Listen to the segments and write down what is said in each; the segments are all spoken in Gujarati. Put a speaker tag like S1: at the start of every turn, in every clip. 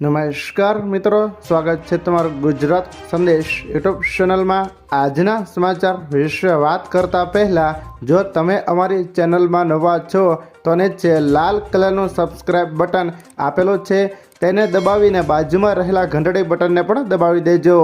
S1: નમસ્કાર મિત્રો, સ્વાગત છે તમારું ગુજરાત સંદેશ યુટ્યુબ ચેનલમાં। આજના સમાચાર વિશે વાત કરતા પહેલા જો તમે અમારી ચેનલમાં નવા છો તો નીચે લાલ કલરનું સબસ્ક્રાઇબ બટન આપેલું છે તેને દબાવીને બાજુમાં રહેલા ઘંટડી બટનને પણ દબાવી દેજો,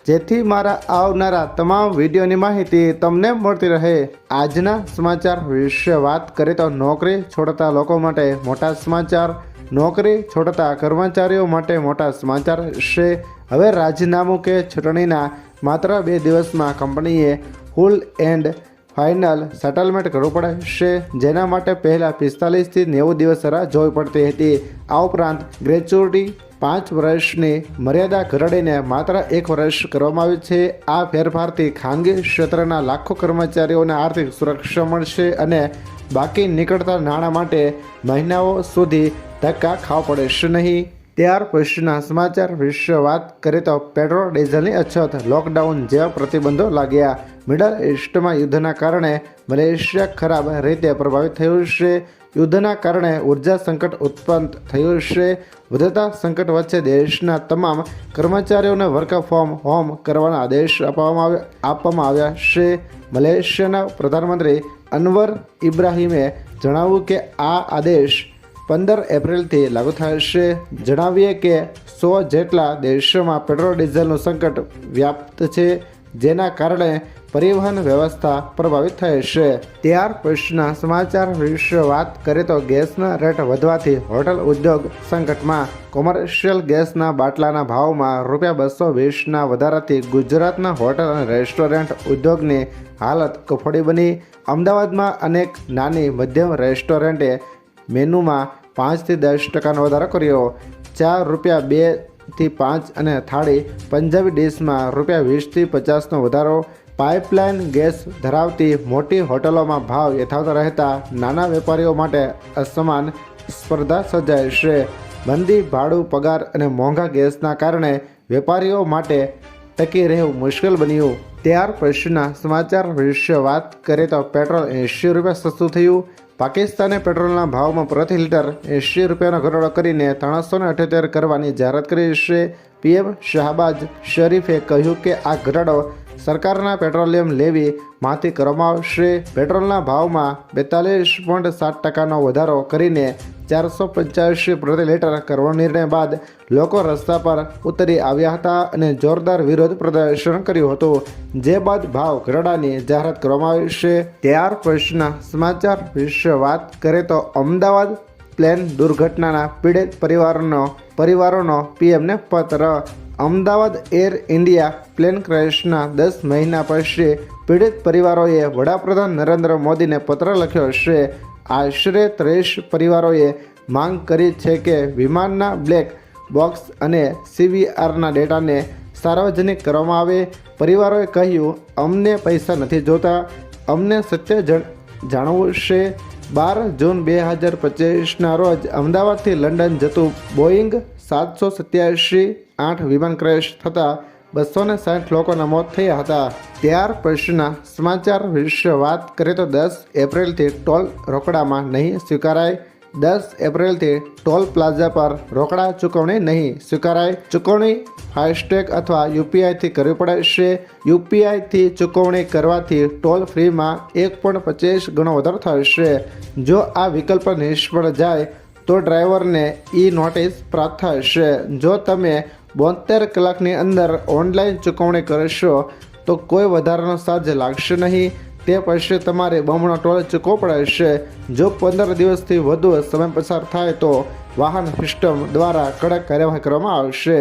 S1: જેથી મારા આવનારા તમામ વિડીયોની માહિતી તમને મળતી રહે। આજના સમાચાર વિશે વાત કરીએ તો નોકરી છોડતા લોકો માટે મોટા સમાચાર। નોકરી છોડતા કર્મચારીઓ માટે મોટા સમાચાર છે। હવે રાજીનામું કે ચૂંટણીના માત્ર 2 દિવસમાં કંપનીએ ફૂલ એન્ડ ફાઇનલ સેટલમેન્ટ કરવું પડશે, જેના માટે પહેલાં 45 થી 90 દિવસ રાહ જોવી પડતી હતી। આ ઉપરાંત ગ્રેચ્યુટી 5 વર્ષની મર્યાદા ઘટાડીને માત્ર 1 વર્ષ કરવામાં આવી છે। આ ફેરફારથી ખાનગી ક્ષેત્રના લાખો કર્મચારીઓને આર્થિક સુરક્ષા મળશે અને બાકી નીકળતા નાણાં માટે મહિનાઓ સુધી ધક્કા ખાવા પડશે નહીં। ત્યાર પછીના સમાચાર વિશે વાત કરીએ તો પેટ્રોલ ડીઝલની અછત, લોકડાઉન જેવા પ્રતિબંધો લાગ્યા। મિડલ ઇસ્ટમાં યુદ્ધના કારણે મલેશિયા ખરાબ રીતે પ્રભાવિત થયું છે। યુદ્ધના કારણે ઉર્જા સંકટ ઉત્પન્ન થયું છે। વધતા સંકટ વચ્ચે દેશના તમામ કર્મચારીઓને વર્ક ફ્રોમ હોમ કરવાના આદેશ આપવામાં આવ્યા છે। મલેશિયાના પ્રધાનમંત્રી અનવર ઇબ્રાહીમે જણાવ્યું કે આ આદેશ 15 એપ્રિલથી લાગુ થશે। જણાવીએ કે 100 જેટલા દેશોમાં પેટ્રોલ ડીઝલનું સંકટ વ્યાપ્ત છે, જેના કારણે પરિવહન વ્યવસ્થા પ્રભાવિત થઈ છે। ત્યાર પછીના સમાચાર વિશે વાત કરીએ તો ગેસના રેટ વધવાથી હોટલ ઉદ્યોગ સંકટમાં। કોમર્શિયલ ગેસના બાટલાના ભાવમાં ₹220ના વધારાથી ગુજરાતના હોટલ અને રેસ્ટોરન્ટ ઉદ્યોગની હાલત કફોડી બની। અમદાવાદમાં અનેક નાની મધ્યમ રેસ્ટોરન્ટે મેનુમાં 5 થી 10% વધારો કર્યો। ચા ₹2 થી 5 અને થાળી પંજાબી ડિશમાં ₹20 થી 50નો વધારો। પાઇપલાઇન ગેસ ધરાવતી મોટી હોટલોમાં ભાવ યથાવત રહેતા નાના વેપારીઓ માટે અસમાન સ્પર્ધા સર્જાઈ છે। મંદી, ભાડું, પગાર અને મોંઘા ગેસના કારણે વેપારીઓ માટે ટકી રહેવું મુશ્કેલ બન્યું। ત્યાર પછીના સમાચાર વિશે વાત કરીએ તો પેટ્રોલ ₹80 સસ્તું થયું। પાકિસ્તાને પેટ્રોલના ભાવમાં પ્રતિ લિટર ₹80નો ઘટાડો કરીને 378 કરવાની જાહેરાત કરી છે। પીએમ શહબાઝ શરીફે કહ્યું કે આ ઘટાડો સરકારના પેટ્રોલિયમ લેવી માંથી કરવામાં આવશે। પેટ્રોલના ભાવમાં 42.7%નો વધારો કરીને 485 પ્રતિ લિટર કરવાનો નિર્ણય બાદ લોકો રસ્તા પર ઉતરી આવ્યા હતા અને જોરદાર વિરોધ પ્રદર્શન કર્યું હતું, જે બાદ ભાવ ઘટાડાની જાહેરાત કરવામાં આવી છે। ત્યાર પછીના સમાચાર વિશે વાત કરીએ તો અમદાવાદ પ્લેન દુર્ઘટનાના પીડિત પરિવારોનો પીએમને પત્ર। અમદાવાદ એર ઇન્ડિયા પ્લેન ક્રેશના 10 મહિના પછી પીડિત પરિવારોએ વડાપ્રધાન નરેન્દ્ર મોદીને પત્ર લખ્યો છે। આશરે 30 પરિવારોએ માંગ કરી છે કે વિમાનના બ્લેક બોક્સ અને CVRના ડેટાને સાર્વજનિક કરવામાં આવે। પરિવારોએ કહ્યું, અમને પૈસા નથી જોતા, અમને સત્ય જાણવું છે। 12 જૂન 2025ના રોજ અમદાવાદથી લંડન જતું બોઈંગ 787-8 વિમાન ક્રેશ થતાં 260 લોકોના મોત થયા હતા। ત્યાર પછીના સમાચાર વિશે વાત કરીએ તો 10 એપ્રિલથી ટોલ રોકડામાં નહીં સ્વીકારાય। 10 એપ્રિલથી ટોલ પ્લાઝા પર રોકડા ચૂકવણી નહીં સ્વીકારાય। ચૂકવણી ફાસ્ટેગ અથવા UPIથી કરવી પડશે। UPIથી ચૂકવણી કરવાથી ટોલ ફ્રીમાં 1.25 ગણો વધારો થશે। જો આ વિકલ્પ નિષ્ફળ જાય તો ડ્રાઈવરને નોટિસ પ્રાપ્ત થશે। જો તમે 72 કલાકની અંદર ઓનલાઈન ચૂકવણી કરશો તો કોઈ વધારાનો ચાર્જ લાગશે નહીં। તે પછી તમારે બમણો ટોલ ચૂકવવો પડશે। જો 15 દિવસથી વધુ સમય પસાર થાય તો વાહન સિસ્ટમ દ્વારા કડક કાર્યવાહી કરવામાં આવશે।